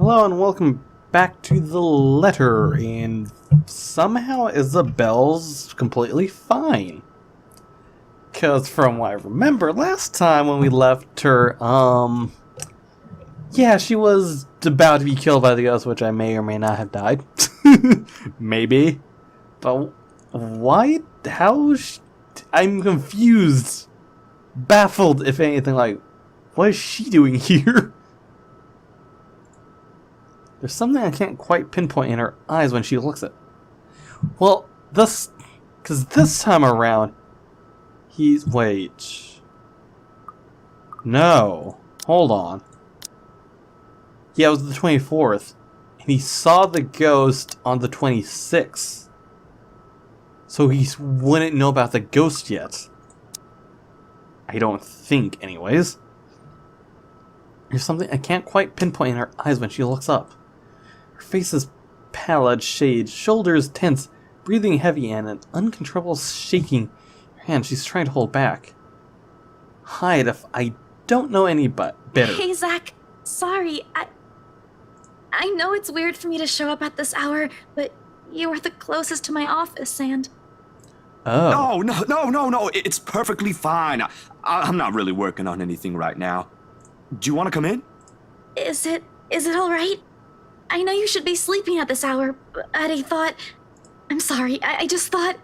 Hello and welcome back to the letter, and somehow Isabel's completely fine. Cause from what I remember last time when we left her, yeah, she was about to be killed by the ghost, which I may or may not have died. Maybe. But why? I'm confused. Baffled, if anything, like, what is she doing here? There's something I can't quite pinpoint in her eyes when she looks at. Well, because this time around, wait. No. Hold on. Yeah, it was the 24th. And he saw the ghost on the 26th. So he wouldn't know about the ghost yet. I don't think, anyways. There's something I can't quite pinpoint in her eyes when she looks up. Her face is pallid shade, shoulders tense, breathing heavy, and an uncontrollable shaking her hand she's trying to hold back. Hide if I don't know any better. Hey, Zach. Sorry, I know it's weird for me to show up at this hour, but you were the closest to my office, and... Oh. No, it's perfectly fine. I'm not really working on anything right now. Do you want to come in? Is it alright? I know you should be sleeping at this hour, but I thought... I'm sorry, I just thought...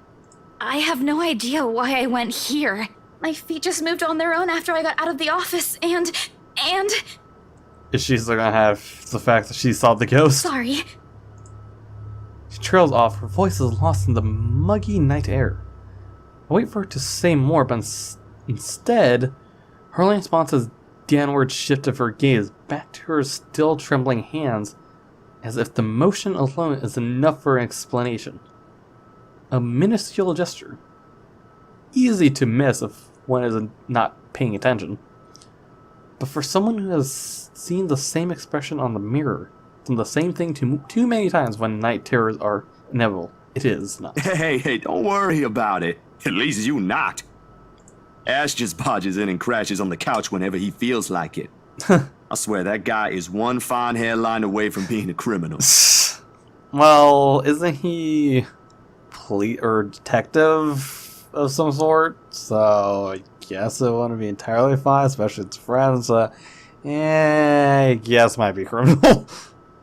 I have no idea why I went here. My feet just moved on their own after I got out of the office, and... Is she still gonna have the fact that she saw the ghost? Sorry. She trails off, her voice is lost in the muggy night air. I wait for her to say more, but instead, her only response is downward shift of her gaze back to her still trembling hands, as if the motion alone is enough for an explanation. A minuscule gesture. Easy to miss if one is not paying attention. But for someone who has seen the same expression on the mirror, done the same thing too many times when night terrors are inevitable, it is not. Hey, don't worry about it. At least you not. Ash just barges in and crashes on the couch whenever he feels like it. I swear that guy is one fine hairline away from being a criminal. Well, isn't he police or detective of some sort? So I guess it wouldn't be entirely fine, especially its friends. I guess might be criminal.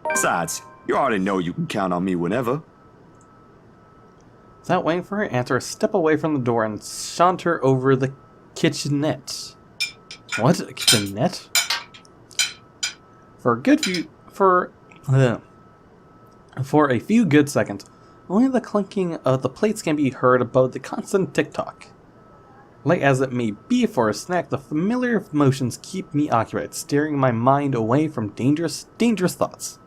Besides, you already know you can count on me whenever. Without waiting for her answer, I step away from the door and saunter over the kitchenette. What? A kitchenette? For a few good seconds, only the clinking of the plates can be heard above the constant tick-tock. Late as it may be for a snack, the familiar motions keep me occupied, steering my mind away from dangerous thoughts.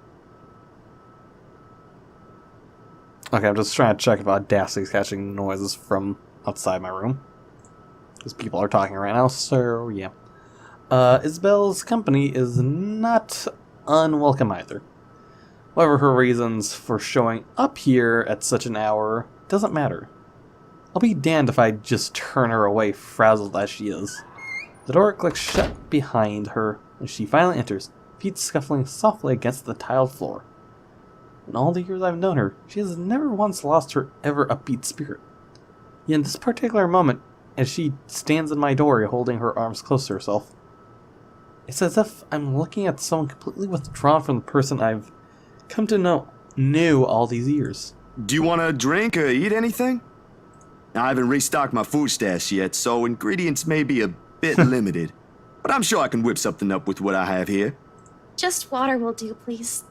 Okay, I'm just trying to check if Audacity's catching noises from outside my room. Because people are talking right now, so yeah. Isabel's company is not unwelcome either. However, her reasons for showing up here at such an hour doesn't matter. I'll be damned if I just turn her away, frazzled as she is. The door clicks shut behind her as she finally enters, feet scuffling softly against the tiled floor. In all the years I've known her, she has never once lost her ever upbeat spirit. Yet in this particular moment, as she stands in my doorway holding her arms close to herself, it's as if I'm looking at someone completely withdrawn from the person I've come to knew all these years. Do you want to drink or eat anything? I haven't restocked my food stash yet, so ingredients may be a bit limited. But I'm sure I can whip something up with what I have here. Just water will do, please.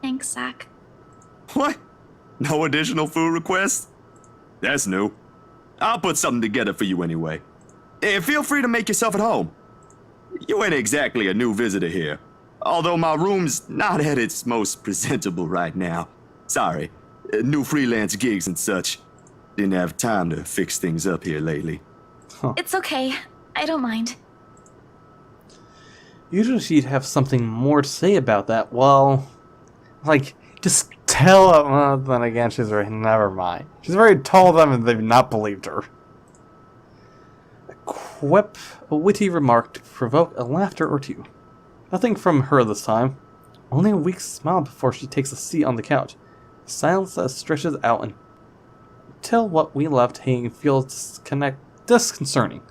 Thanks, Zach. What? No additional food requests? That's new. I'll put something together for you anyway. Feel free to make yourself at home. You ain't exactly a new visitor here. Although my room's not at its most presentable right now. Sorry, new freelance gigs and such. Didn't have time to fix things up here lately. Huh. It's okay. I don't mind. Usually she'd have something more to say about that. Well, like, just tell them. Well, then again, she's already, never mind. She's already told them and they've not believed her. A witty remark to provoke a laughter or two. Nothing from her this time. Only a weak smile before she takes a seat on the couch. Silence that stretches out until what we left hanging feels disconcerting.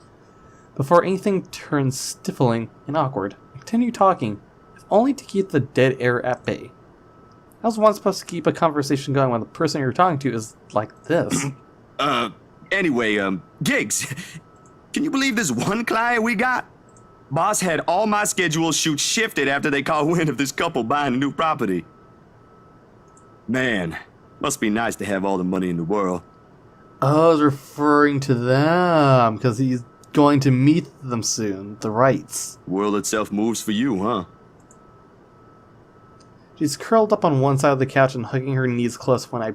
Before anything turns stifling and awkward, I continue talking, if only to keep the dead air at bay. How's one supposed to keep a conversation going when the person you're talking to is like this? Anyway, Gigs, can you believe this one client we got? Boss had all my scheduled shoots shifted after they caught wind of this couple buying a new property. Man, must be nice to have all the money in the world. Oh, I was referring to them, because he's going to meet them soon, the Wrights. The world itself moves for you, huh? She's curled up on one side of the couch and hugging her knees close when I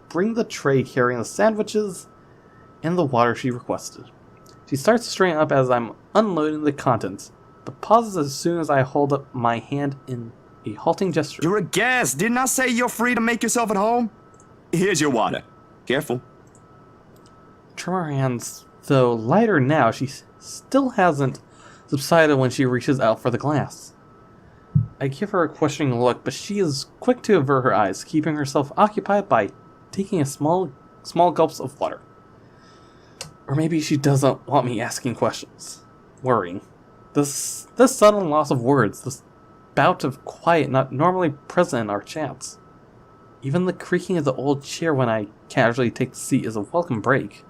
bring the tray carrying the sandwiches and the water she requested. She starts to straighten up as I'm unloading the contents, but pauses as soon as I hold up my hand in a halting gesture. You're a guest. Didn't I say you're free to make yourself at home? Here's your water. Careful. Trim her hands, though lighter now, she still hasn't subsided when she reaches out for the glass. I give her a questioning look, but she is quick to avert her eyes, keeping herself occupied by taking a small gulps of water. Or maybe she doesn't want me asking questions. Worrying. This sudden loss of words, this bout of quiet not normally present in our chats. Even the creaking of the old chair when I casually take the seat is a welcome break.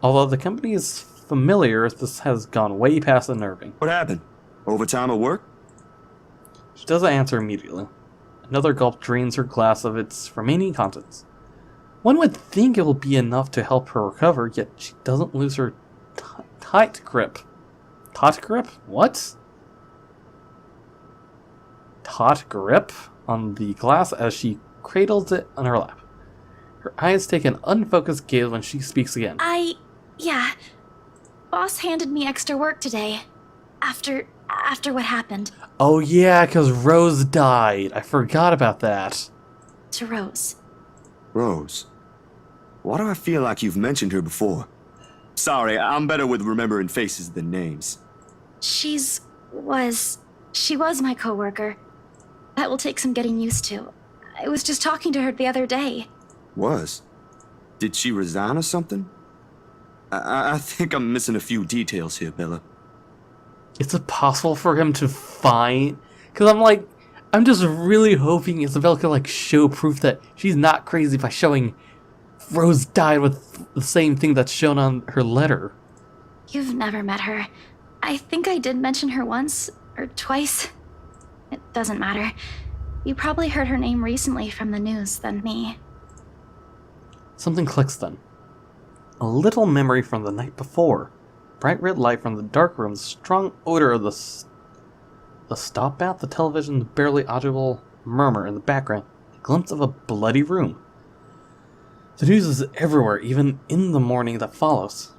Although the company is familiar, this has gone way past unnerving. What happened? Overtime at work? She doesn't answer immediately. Another gulp drains her glass of its remaining contents. One would think it will be enough to help her recover, yet she doesn't lose her tight grip. Taut grip? What? Taut grip on the glass as she cradles it on her lap. Her eyes take an unfocused gaze when she speaks again. Yeah. Boss handed me extra work today. After what happened. Oh yeah, because Rose died. I forgot about that. To Rose. Rose. Why do I feel like you've mentioned her before? Sorry, I'm better with remembering faces than names. She was my coworker. That will take some getting used to. I was just talking to her the other day. Was? Did she resign or something? I think I'm missing a few details here, Bella. Is it possible for him to find... Because I'm just really hoping Isabel can, show proof that she's not crazy by showing Rose died with the same thing that's shown on her letter. You've never met her. I think I did mention her once, or twice. It doesn't matter. You probably heard her name recently from the news than me. Something clicks then. A little memory from the night before. Bright red light from the dark room, the strong odor of the stop bath, the television's barely audible murmur in the background, a glimpse of a bloody room. The news is everywhere, even in the morning that follows.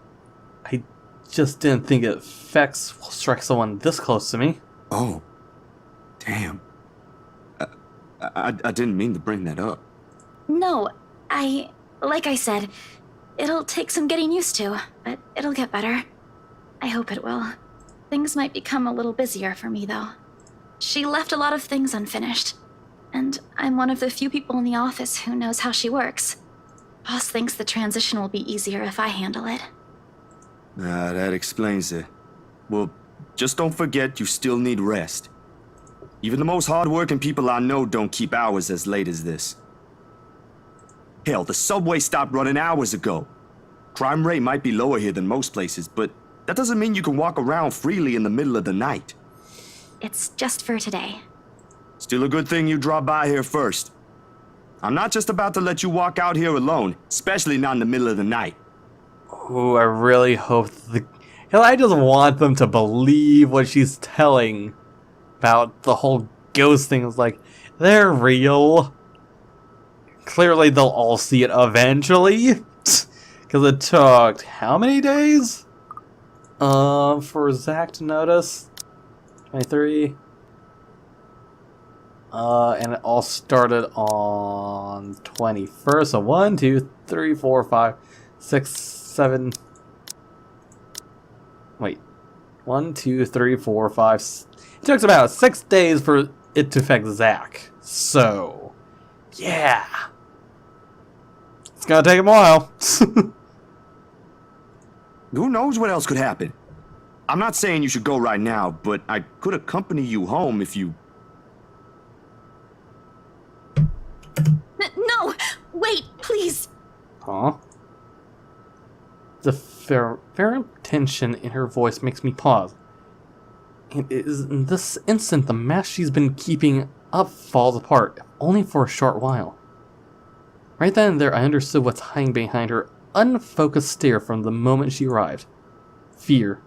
I just didn't think effects will strike someone this close to me. Oh, damn. I didn't mean to bring that up. No, like I said, it'll take some getting used to, but it'll get better. I hope it will. Things might become a little busier for me, though. She left a lot of things unfinished, and I'm one of the few people in the office who knows how she works. Boss thinks the transition will be easier if I handle it. That explains it. Well, just don't forget you still need rest. Even the most hard-working people I know don't keep hours as late as this. Hell, the subway stopped running hours ago. Crime rate might be lower here than most places, but that doesn't mean you can walk around freely in the middle of the night. It's just for today. Still a good thing you dropped by here first. I'm not just about to let you walk out here alone, especially not in the middle of the night. Ooh, I really hope Hell, I just want them to believe what she's telling about the whole ghost thing. It's they're real. Clearly they'll all see it eventually. Because it took how many days? For Zach to notice? 23. And it all started on 21st. So 1, 2, 3, 4, 5, 6, 7. Wait. 1, 2, 3, 4, 5. It took about 6 days for it to affect Zach. So, yeah. It's gonna take him a while. Who knows what else could happen? I'm not saying you should go right now, but I could accompany you home if you... No! Wait, please! Huh? The very tension in her voice makes me pause. And it is in this instant the mask she's been keeping up falls apart, if only for a short while. Right then and there, I understood what's hiding behind her unfocused stare from the moment she arrived. Fear.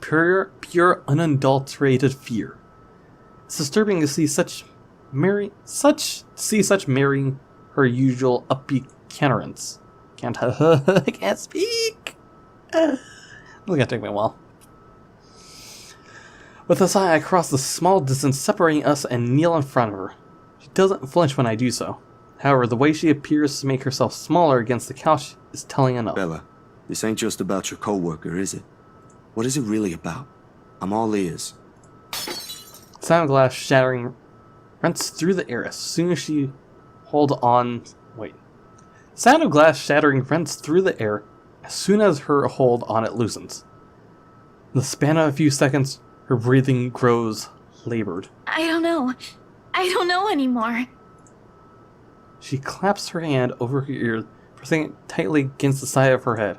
Pure, unadulterated fear. It's disturbing to see such marrying her usual upbeat countenance. I can't speak. It's gonna take me a while. With a sigh, I cross the small distance separating us and kneel in front of her. She doesn't flinch when I do so. However, the way she appears to make herself smaller against the couch is telling enough. Bella, this ain't just about your coworker, is it? What is it really about? I'm all ears. Sound of glass shattering rents through the air as soon as she hold on. Wait. Sound of glass shattering rents through the air as soon as her hold on it loosens. In the span of a few seconds, her breathing grows labored. I don't know. I don't know anymore. She claps her hand over her ear, pressing it tightly against the side of her head.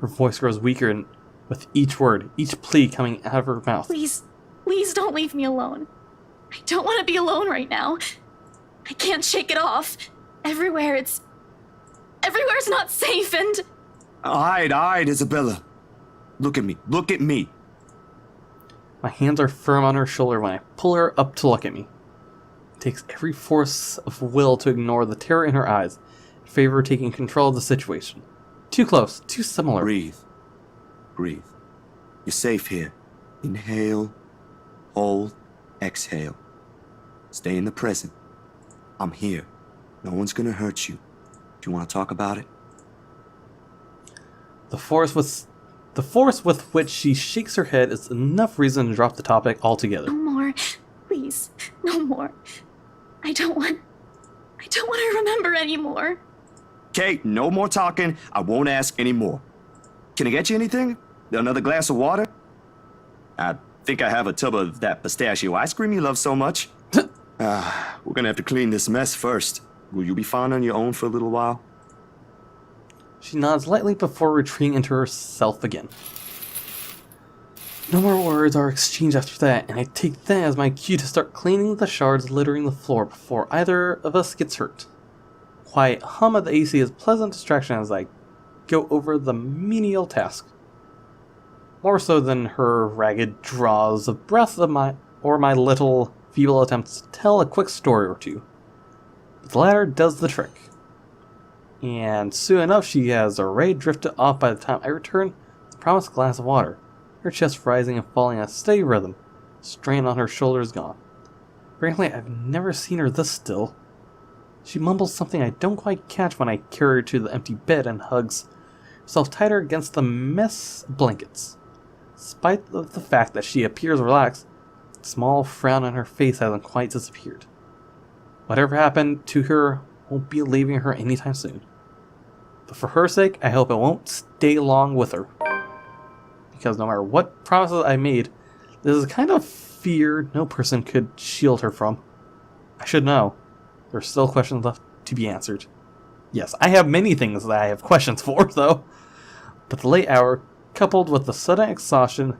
Her voice grows weaker and with each word, each plea coming out of her mouth. Please don't leave me alone. I don't want to be alone right now. I can't shake it off. Everywhere's not safe and... Alright, Isabella. Look at me. My hands are firm on her shoulder when I pull her up to look at me. It takes every force of will to ignore the terror in her eyes, in favor of taking control of the situation. Too close, too similar. Breathe. You're safe here. Inhale, hold, exhale. Stay in the present. I'm here. No one's gonna hurt you. Do you want to talk about it? The force with which she shakes her head is enough reason to drop the topic altogether. No more. Please. No more. I don't want to remember anymore. Okay, no more talking. I won't ask anymore. Can I get you anything? Another glass of water? I think I have a tub of that pistachio ice cream you love so much. We're gonna have to clean this mess first. Will you be fine on your own for a little while? She nods lightly before retreating into herself again. No more words are exchanged after that, and I take that as my cue to start cleaning the shards littering the floor before either of us gets hurt. Quiet hum of the AC is a pleasant distraction as I go over the menial task. More so than her ragged draws of breath of my little feeble attempts to tell a quick story or two. But the latter does the trick. And soon enough she has already drifted off by the time I return with the promised glass of water, her chest rising and falling at a steady rhythm, strain on her shoulders gone. Frankly, I've never seen her this still. She mumbles something I don't quite catch when I carry her to the empty bed and hugs herself tighter against the mess of blankets. Despite of the fact that she appears relaxed, the small frown on her face hasn't quite disappeared. Whatever happened to her won't be leaving her anytime soon. But for her sake, I hope it won't stay long with her. Because no matter what promises I made, this is a kind of fear no person could shield her from. I should know. There are still questions left to be answered. Yes, I have many things that I have questions for, though. But the late hour, coupled with the sudden exhaustion,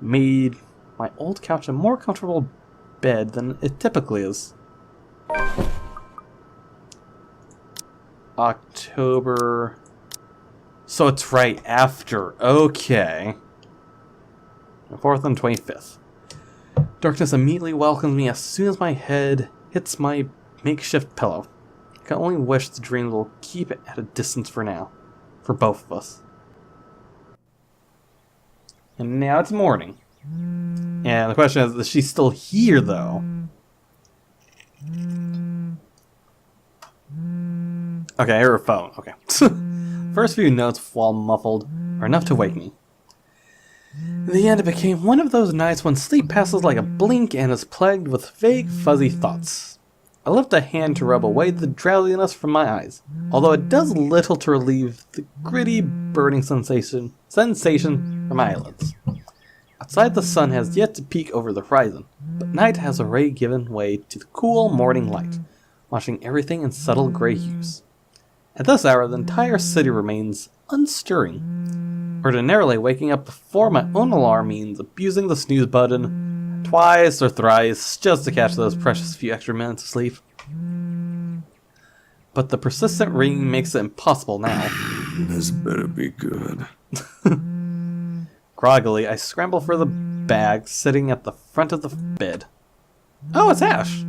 made my old couch a more comfortable bed than it typically is. October... So it's right after. Okay. 4th and 25th. Darkness immediately welcomes me as soon as my head hits my makeshift pillow. I can only wish the dream will keep it at a distance for now. For both of us. And now it's morning. And the question is she still here, though? Okay, I hear her phone. Okay. First few notes, while muffled, are enough to wake me. In the end, it became one of those nights when sleep passes like a blink and is plagued with vague, fuzzy thoughts. I lift a hand to rub away the drowsiness from my eyes, although it does little to relieve the gritty, burning sensation from my eyelids. Outside, the sun has yet to peek over the horizon, but night has already given way to the cool morning light, washing everything in subtle gray hues. At this hour, the entire city remains unstirring. Ordinarily, waking up before my own alarm means abusing the snooze button twice or thrice just to catch those precious few extra minutes of sleep. But the persistent ringing makes it impossible now. This better be good. Groggily, I scramble for the bag sitting at the front of the bed. Oh, it's Ash!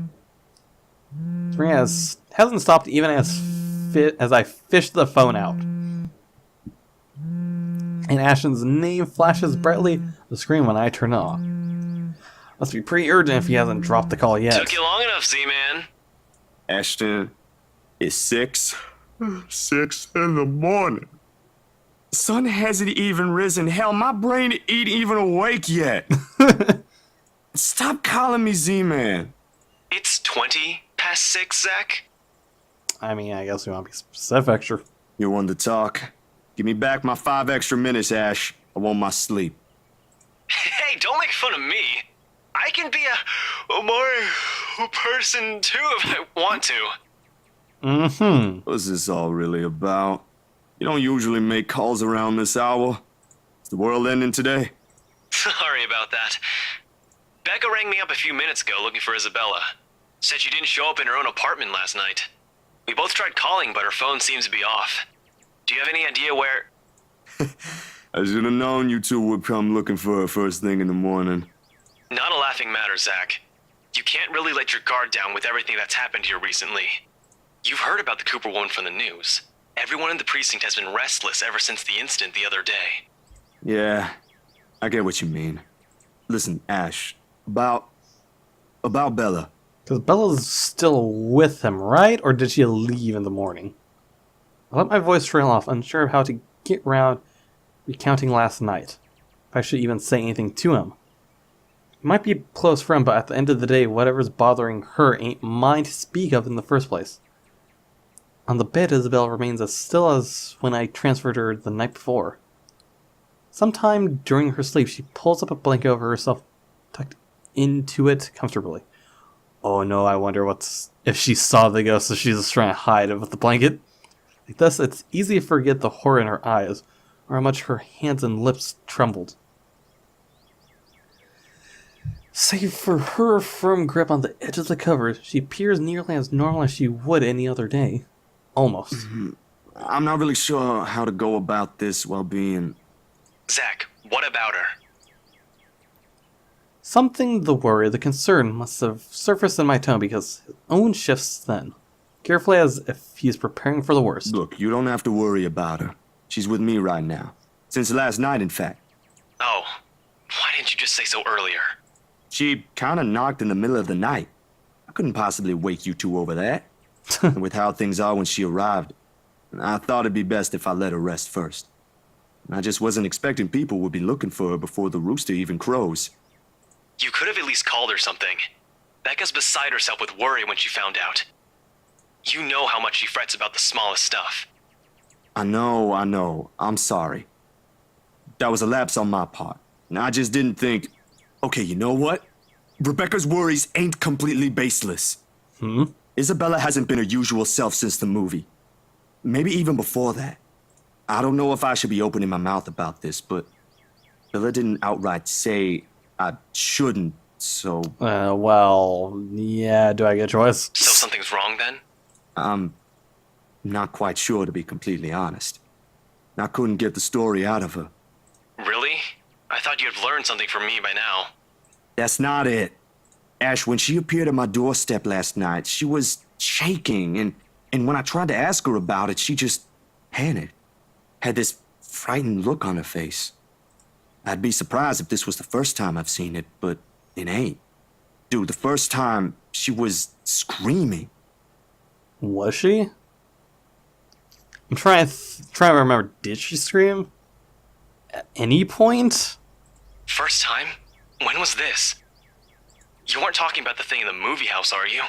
This ring hasn't stopped even as I fish the phone out. And Ashton's name flashes brightly on the screen when I turn it on. Must be pretty urgent if he hasn't dropped the call yet. Took you long enough, Z-Man. Ashton, it's 6 in the morning. Sun hasn't even risen. Hell, my brain ain't even awake yet. Stop calling me Z-Man. It's 20 past 6, Zach. I mean, I guess we want to be specific, sure. You're one to talk. Give me back my 5 extra minutes, Ash. I want my sleep. Hey, don't make fun of me. I can be a more person too if I want to. Mm-hmm. What's this all really about? You don't usually make calls around this hour. Is the world ending today? Sorry about that. Becca rang me up a few minutes ago looking for Isabella. Said she didn't show up in her own apartment last night. We both tried calling, but her phone seems to be off. Do you have any idea where... I should have known you two would come looking for her first thing in the morning. Not a laughing matter, Zach. You can't really let your guard down with everything that's happened here recently. You've heard about the Cooper woman from the news. Everyone in the precinct has been restless ever since the incident the other day. Yeah, I get what you mean. Listen, Ash, about Bella. Because Bella's still with him, right? Or did she leave in the morning? I let my voice trail off, unsure of how to get round recounting last night. If I should even say anything to him. He might be a close friend, but at the end of the day, whatever's bothering her ain't mine to speak of in the first place. On the bed, Isabel remains as still as when I transferred her the night before. Sometime during her sleep, she pulls up a blanket over herself, tucked into it comfortably. Oh no, I wonder if she saw the ghost, so she's just trying to hide it with the blanket. Like this, it's easy to forget the horror in her eyes, or how much her hands and lips trembled. Save for her firm grip on the edge of the covers, she appears nearly as normal as she would any other day. Almost. I'm not really sure how to go about this while being... Zach, what about her? Something the worry, the concern must have surfaced in my tone because his own shifts then, carefully as if he is preparing for the worst. Look, you don't have to worry about her. She's with me right now. Since last night, in fact. Oh, why didn't you just say so earlier? She kinda knocked in the middle of the night. I couldn't possibly wake you two over that. And with how things are when she arrived, I thought it'd be best if I let her rest first. I just wasn't expecting people would be looking for her before the rooster even crows. You could have at least called her something. Becca's beside herself with worry when she found out. You know how much she frets about the smallest stuff. I know. I'm sorry. That was a lapse on my part. And I just didn't think... Okay, you know what? Rebecca's worries ain't completely baseless. Isabella hasn't been her usual self since the movie. Maybe even before that. I don't know if I should be opening my mouth about this, but Bella didn't outright say I shouldn't, so... Well, yeah, do I get a choice? So something's wrong then? I'm not quite sure, to be completely honest. I couldn't get the story out of her. Really? I thought you'd have learned something from me by now. That's not it. Ash, when she appeared at my doorstep last night, she was shaking, and when I tried to ask her about it, she just panicked. Had this frightened look on her face. I'd be surprised if this was the first time I've seen it, but it ain't. Dude, the first time, she was screaming. Was she? I'm trying to remember. Did she scream? At any point? First time? When was this? You weren't talking about the thing in the movie house, are you?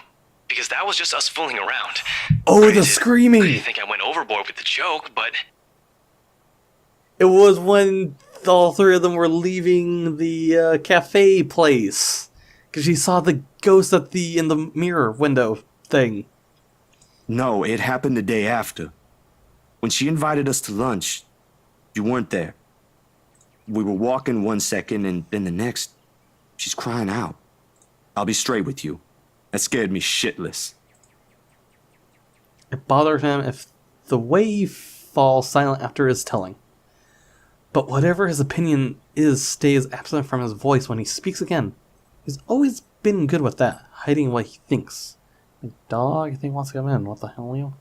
Because that was just us fooling around. Oh, the I screaming! think I went overboard with the joke, but... It was when all three of them were leaving the cafe place. Because she saw the ghost in the mirror window thing. No, it happened the day after. When she invited us to lunch, you weren't there. We were walking one second, and then the next, she's crying out. I'll be straight with you. That scared me shitless. It bothered him if the way he falls silent after his telling. But whatever his opinion is stays absent from his voice when he speaks again. He's always been good with that, hiding what he thinks. The dog, I think, wants to come in. What the hell, Leo?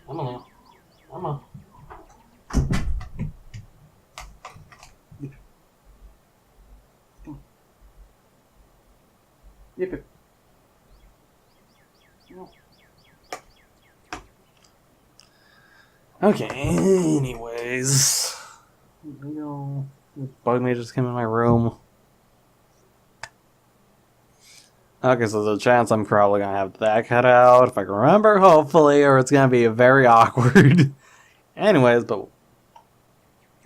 Come on, Leo. Come on. Yep, yep. No. Okay, anyways. Leo. Bug me just came in my room. Okay, so there's a chance I'm probably gonna have that cut out, if I can remember, hopefully, or it's gonna be very awkward. Anyways, but...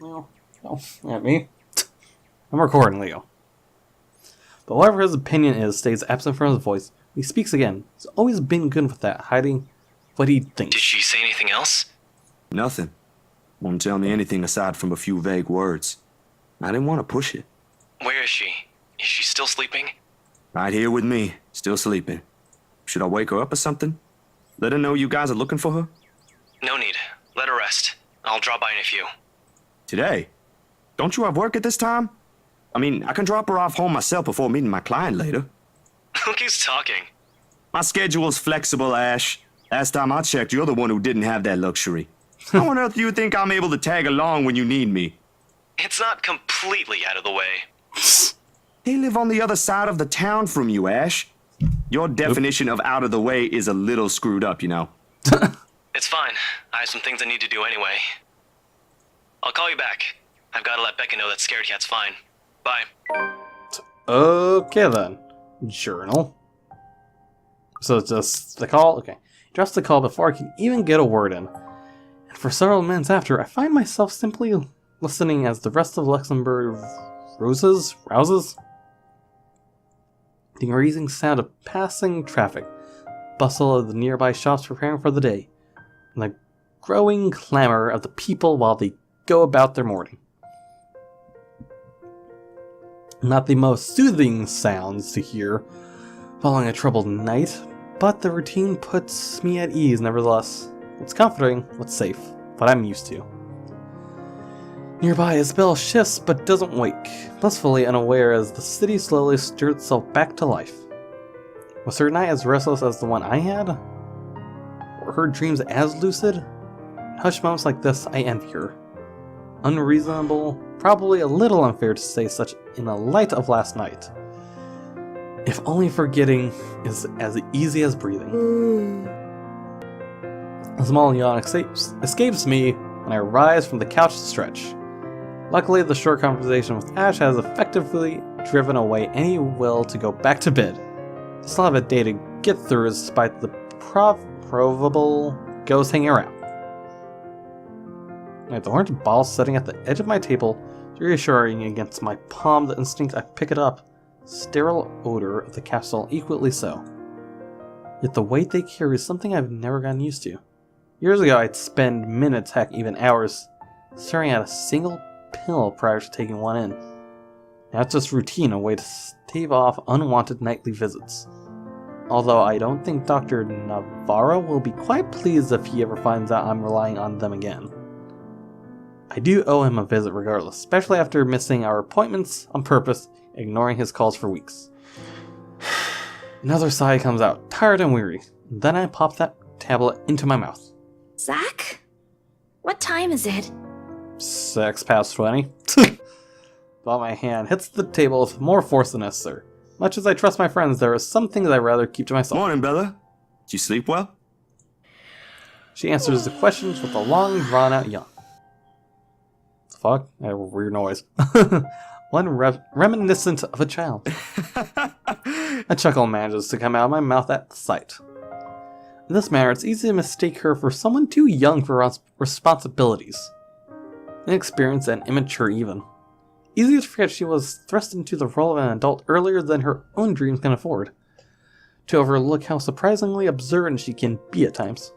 Leo, don't at me. I'm recording, Leo. But whatever his opinion is stays absent from his voice. He speaks again. He's always been good with that, hiding what he thinks. Did she say anything else? Nothing. Won't tell me anything aside from a few vague words. I didn't want to push it. Where is she? Is she still sleeping? Right here with me, still sleeping. Should I wake her up or something? Let her know you guys are looking for her? No need. Let her rest. I'll drop by in a few. Today? Don't you have work at this time? I mean, I can drop her off home myself before meeting my client later. Look who's talking. My schedule's flexible, Ash. Last time I checked, you're the one who didn't have that luxury. How on earth do you think I'm able to tag along when you need me? It's not completely out of the way. They live on the other side of the town from you, Ash. Your definition of out of the way is a little screwed up, you know. It's fine. I have some things I need to do anyway. I'll call you back. I've got to let Becca know that Scared Cat's fine. Bye. Okay then. Journal. So it's just the call? Okay. Just the call before I can even get a word in. And for several minutes after, I find myself simply listening as the rest of Luxembourg rouses? The increasing sound of passing traffic, bustle of the nearby shops preparing for the day, and the growing clamor of the people while they go about their morning. Not the most soothing sounds to hear following a troubled night, but the routine puts me at ease nevertheless. What's comforting, what's safe, what I'm used to. Nearby, Isabel shifts but doesn't wake, blissfully unaware as the city slowly stirs itself back to life. Was her night as restless as the one I had? Were her dreams as lucid? In hushed moments like this, I envy her. Unreasonable, probably a little unfair to say such in the light of last night. If only forgetting is as easy as breathing. A small yawn escapes me when I rise from the couch to stretch. Luckily, the short conversation with Ash has effectively driven away any will to go back to bed. I still have a day to get through despite the probable ghost hanging around. With the orange ball sitting at the edge of my table, reassuring against my palm the instinct I pick it up. Sterile odor of the capsule equally so. Yet the weight they carry is something I've never gotten used to. Years ago, I'd spend minutes, heck even hours, staring at a single pill prior to taking one in. Now it's just routine, a way to stave off unwanted nightly visits. Although I don't think Dr. Navarro will be quite pleased if he ever finds out I'm relying on them again. I do owe him a visit regardless, especially after missing our appointments on purpose, ignoring his calls for weeks. Another sigh comes out, tired and weary. Then I pop that tablet into my mouth. Zach? What time is it? 20. While my hand hits the table with more force than necessary. Much as I trust my friends, there are some things I'd rather keep to myself. Morning, Bella. Did you sleep well? She answers the questions with a long, drawn-out yawn. Fuck? A weird noise. One reminiscent of a child. A chuckle manages to come out of my mouth at the sight. In this manner, it's easy to mistake her for someone too young for responsibilities. Inexperienced and immature even. Easy to forget she was thrust into the role of an adult earlier than her own dreams can afford. To overlook how surprisingly observant she can be at times.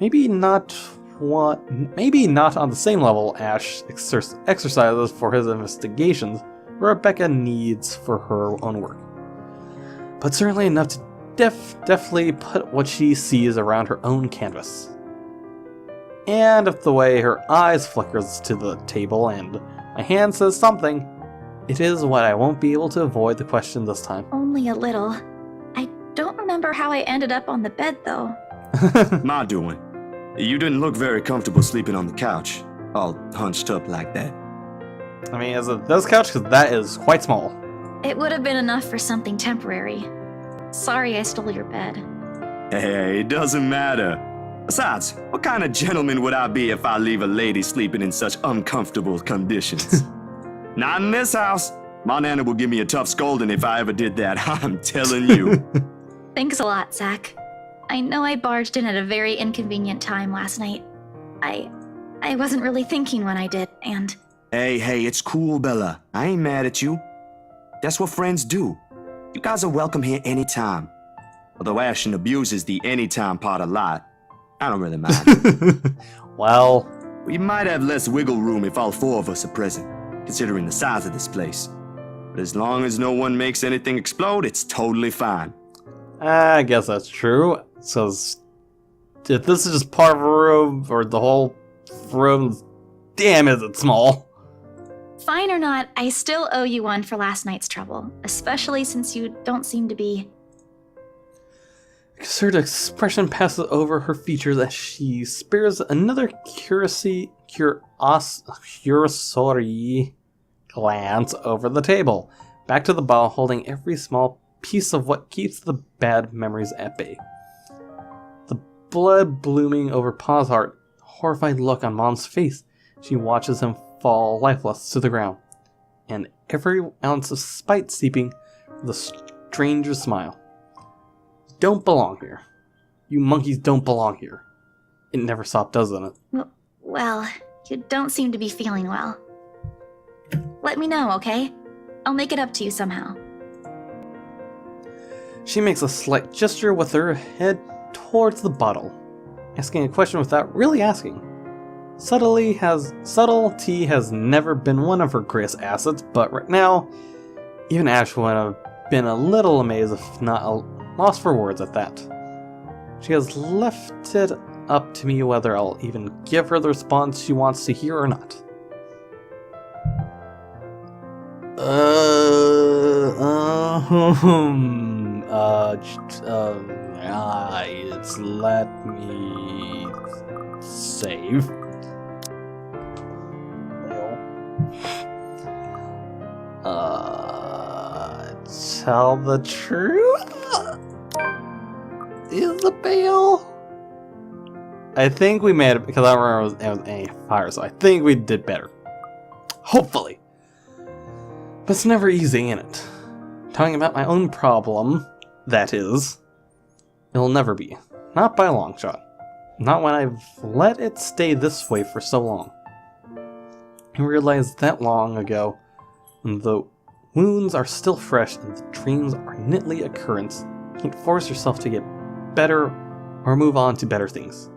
Maybe not on the same level Ash exercises for his investigations, or Rebecca needs for her own work. But certainly enough to deftly put what she sees around her own canvas. And if the way her eyes flickers to the table and my hand says something, it is what I won't be able to avoid the question this time. Only a little. I don't remember how I ended up on the bed, though. My doing. You didn't look very comfortable sleeping on the couch, all hunched up like that. I mean, is it this couch? Because that is quite small. It would have been enough for something temporary. Sorry I stole your bed. Hey, it doesn't matter. Besides, what kind of gentleman would I be if I leave a lady sleeping in such uncomfortable conditions? Not in this house. My nana will give me a tough scolding if I ever did that, I'm telling you. Thanks a lot, Zach. I know I barged in at a very inconvenient time last night. I wasn't really thinking when I did, and... Hey, it's cool, Bella. I ain't mad at you. That's what friends do. You guys are welcome here anytime. Although Ashton abuses the anytime part a lot, I don't really mind. Well... We might have less wiggle room if all four of us are present, considering the size of this place. But as long as no one makes anything explode, it's totally fine. I guess that's true. So, if this is just part of a room, or the whole room, damn is it small. Fine or not, I still owe you one for last night's trouble, especially since you don't seem to be... A concerned expression passes over her features as she spares another cursory glance over the table, back to the bottle holding every small piece of what keeps the bad memories at bay. The blood blooming over Pa's heart, horrified look on Mom's face. She watches him fall lifeless to the ground, and every ounce of spite seeping from the stranger's smile. You don't belong here. You monkeys don't belong here. It never stopped, doesn't it? Well, you don't seem to be feeling well. Let me know, okay? I'll make it up to you somehow. She makes a slight gesture with her head towards the bottle, asking a question without really asking. Subtlety has never been one of her greatest assets, but right now, even Ash would have been a little amazed if not lost for words at that. She has left it up to me whether I'll even give her the response she wants to hear or not. It's let me save. Tell the truth? Isabel? I think we made it because I don't remember it was any fire, so I think we did better. Hopefully. But it's never easy, ain't it? Talking about my own problem, that is, it'll never be. Not by a long shot. Not when I've let it stay this way for so long. I realized that long ago, when the wounds are still fresh and the dreams are neatly occurrence, you can't force yourself to get better or move on to better things.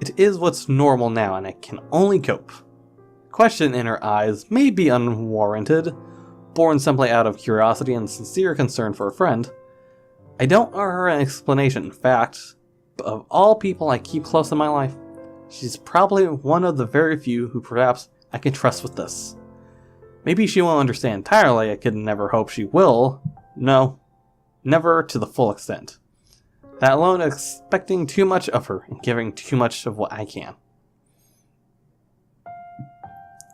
It is what's normal now, and I can only cope. The question in her eyes may be unwarranted, born simply out of curiosity and sincere concern for a friend. I don't owe her an explanation. In fact, of all people I keep close in my life, she's probably one of the very few who perhaps I can trust with this. Maybe she won't understand entirely, I could never hope she will. No, never to the full extent. That alone expecting too much of her and giving too much of what I can.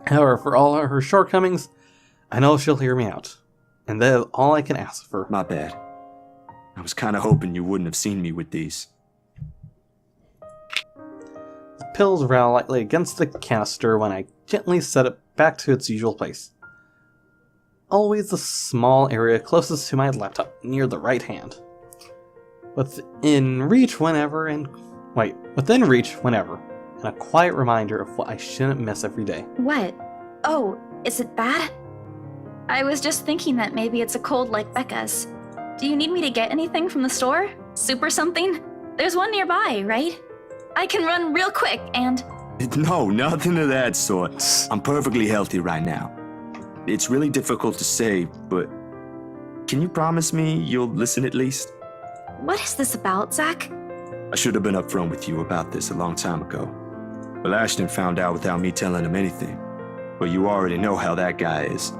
However, for all of her shortcomings, I know she'll hear me out. And that is all I can ask of her. My bad. I was kinda hoping you wouldn't have seen me with these. The pills rattle lightly against the canister when I gently set it back to its usual place. Always the small area closest to my laptop, near the right hand. Within reach whenever, and a quiet reminder of what I shouldn't miss every day. What? Oh, is it bad? I was just thinking that maybe it's a cold like Becca's. Do you need me to get anything from the store? Soup or something? There's one nearby, right? I can run real quick and... No, nothing of that sort. I'm perfectly healthy right now. It's really difficult to say, but can you promise me you'll listen at least? What is this about, Zach? I should have been upfront with you about this a long time ago. Well, Ashton found out without me telling him anything. But you already know how that guy is.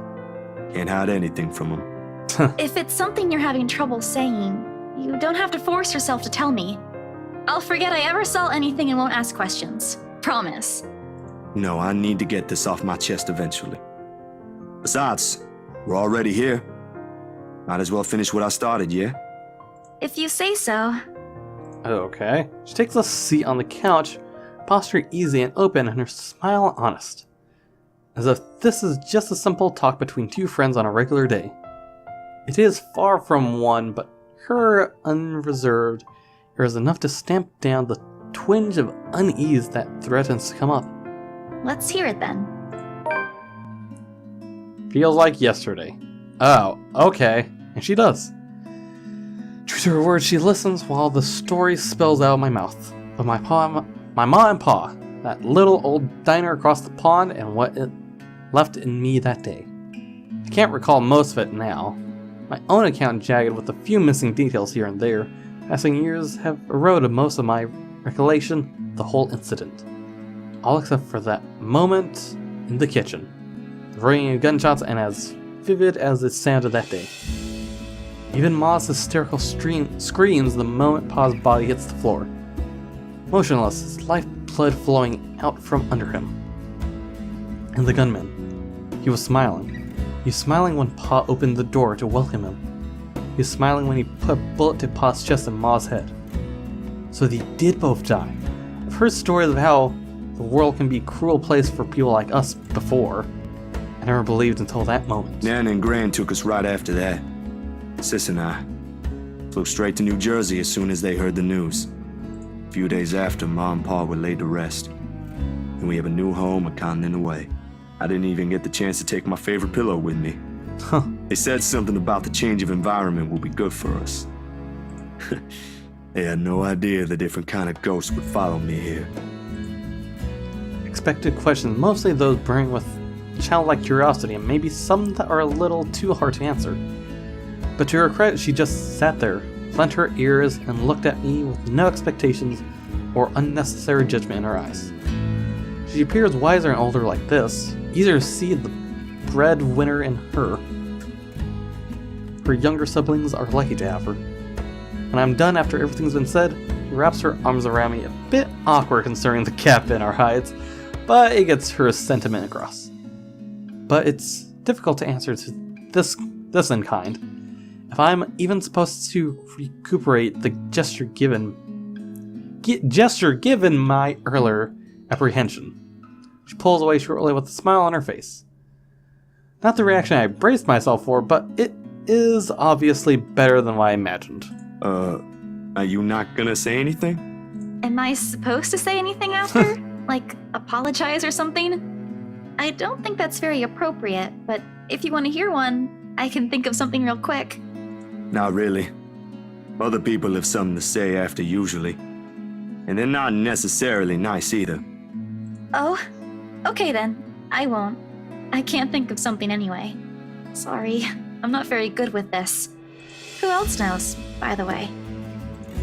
Can't hide anything from him. If it's something you're having trouble saying, you don't have to force yourself to tell me. I'll forget I ever saw anything and won't ask questions. Promise. No, I need to get this off my chest eventually. Besides, we're already here. Might as well finish what I started, yeah? If you say so. Okay. She takes a seat on the couch, posture easy and open, and her smile honest. As if this is just a simple talk between two friends on a regular day. It is far from one, but her unreserved air is enough to stamp down the twinge of unease that threatens to come up. Let's hear it then. Feels like yesterday. Oh, okay. And she does. True to her words, she listens while the story spills out of my mouth. Of my ma and pa, that little old diner across the pond, and what it left in me that day. I can't recall most of it now. My own account jagged with a few missing details here and there. Passing years have eroded most of my recollection of the whole incident. All except for that moment in the kitchen. The ringing of gunshots, and as vivid as it sounded that day. Even Ma's hysterical screams the moment Pa's body hits the floor. Motionless, his lifeblood flowing out from under him. And the gunman. He was smiling. He was smiling when Pa opened the door to welcome him. He was smiling when he put a bullet to Pa's chest and Ma's head. So they did both die. I've heard stories of how the world can be a cruel place for people like us before. I never believed until that moment. Nan and Gran took us right after that. Sis and I flew straight to New Jersey as soon as they heard the news. A few days after, Ma and Pa were laid to rest. And we have a new home a continent away. I didn't even get the chance to take my favorite pillow with me. Huh. They said something about the change of environment will be good for us. They had no idea the different kind of ghosts would follow me here. Expected questions, mostly those burning with childlike curiosity, and maybe some that are a little too hard to answer. But to her credit, she just sat there, lent her ears, and looked at me with no expectations or unnecessary judgment in her eyes. She appears wiser and older like this, easier to see the breadwinner in her. Her younger siblings are lucky to have her. When I'm done after everything's been said, she wraps her arms around me, a bit awkward considering the gap in our heights, but it gets her sentiment across. But it's difficult to answer to this in kind. If I'm even supposed to recuperate the gesture given my earlier apprehension. She pulls away shortly with a smile on her face. Not the reaction I braced myself for, but it is obviously better than what I imagined. Are you not gonna say anything? Am I supposed to say anything after? Like, apologize or something? I don't think that's very appropriate, but if you want to hear one, I can think of something real quick. Not really. Other people have something to say after usually. And they're not necessarily nice either. Oh? Okay then. I won't. I can't think of something anyway. Sorry. I'm not very good with this. Who else knows, by the way?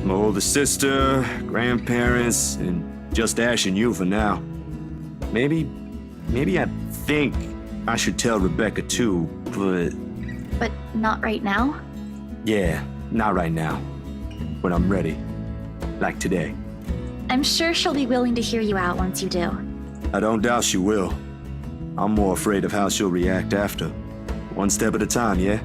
My older sister, grandparents, and just Ash and you for now. Maybe I think I should tell Rebecca too, but... But not right now? Yeah, not right now. When I'm ready. Like today. I'm sure she'll be willing to hear you out once you do. I don't doubt she will. I'm more afraid of how she'll react after. One step at a time, yeah?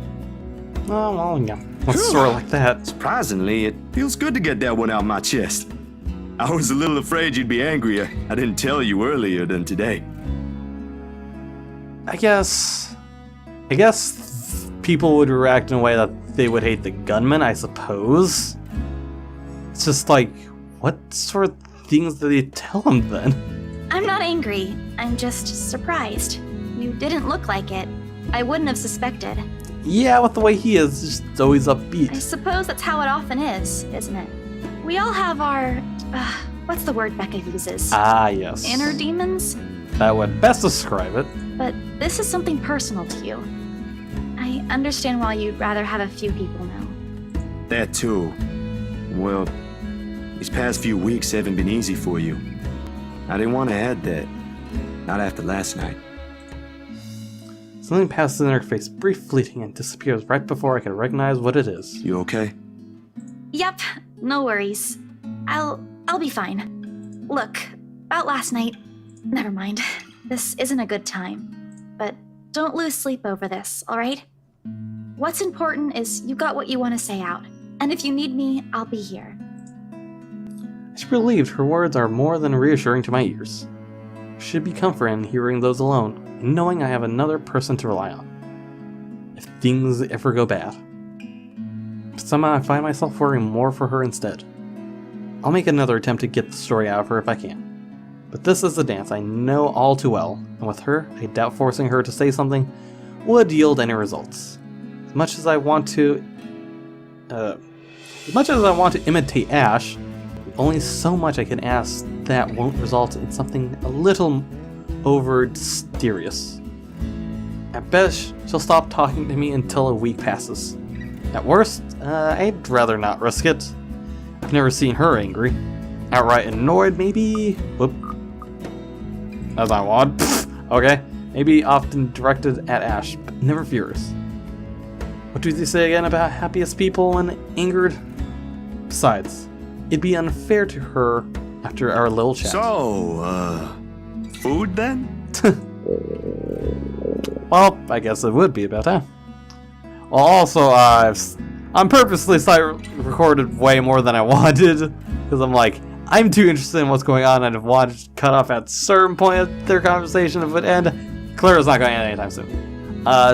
Oh, well, yeah. What's sort of like that? Surprisingly, it feels good to get that one out my chest. I was a little afraid you'd be angrier. I didn't tell you earlier than today. I guess people would react in a way that they would hate the gunman, I suppose. It's just like, what sort of things do they tell him then? I'm not angry. I'm just surprised. You didn't look like it. I wouldn't have suspected. Yeah, with the way he is, just always upbeat. I suppose that's how it often is, isn't it? We all have our, what's the word Becca uses? Ah, yes. Inner demons? That would best describe it. But this is something personal to you. I understand why you'd rather have a few people know. That too. Well, these past few weeks haven't been easy for you. I didn't want to add that. Not after last night. Something passes in her face, brief, fleeting, and disappears right before I can recognize what it is. You okay? Yep, no worries. I'll be fine. Look, about last night, never mind. This isn't a good time. But don't lose sleep over this, alright? What's important is you got what you want to say out. And if you need me, I'll be here. She's relieved. Her words are more than reassuring to my ears. It should be comforting hearing those alone, and knowing I have another person to rely on. If things ever go bad. Somehow I find myself worrying more for her instead. I'll make another attempt to get the story out of her if I can. But this is a dance I know all too well, and with her, I doubt forcing her to say something would yield any results. As much as I want to imitate Ash, only so much I can ask that won't result in something a little over mysterious. At best, she'll stop talking to me until a week passes. At worst, I'd rather not risk it. I've never seen her angry. Outright annoyed, maybe? Whoop. That's not one. Okay. Maybe often directed at Ash, but never furious. What do they say again about happiest people when angered? Besides, it'd be unfair to her after our little chat. So, food then? Well, I guess it would be about time. Well, also, I'm purposely recorded way more than I wanted, because I'm like, I'm too interested in what's going on and I wanted to cut off at a certain point of their conversation if it would end. Claire's not going to end anytime soon.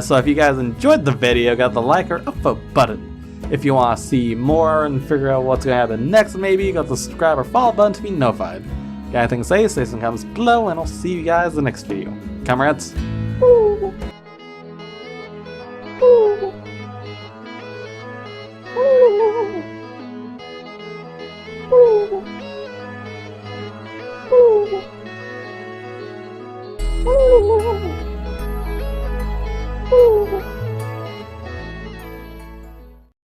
So if you guys enjoyed the video, got the like or upvote button. If you want to see more and figure out what's going to happen next, maybe you got the subscribe or follow button to be notified. Got anything to say some comments below, and I'll see you guys in the next video. Comrades. Ooh.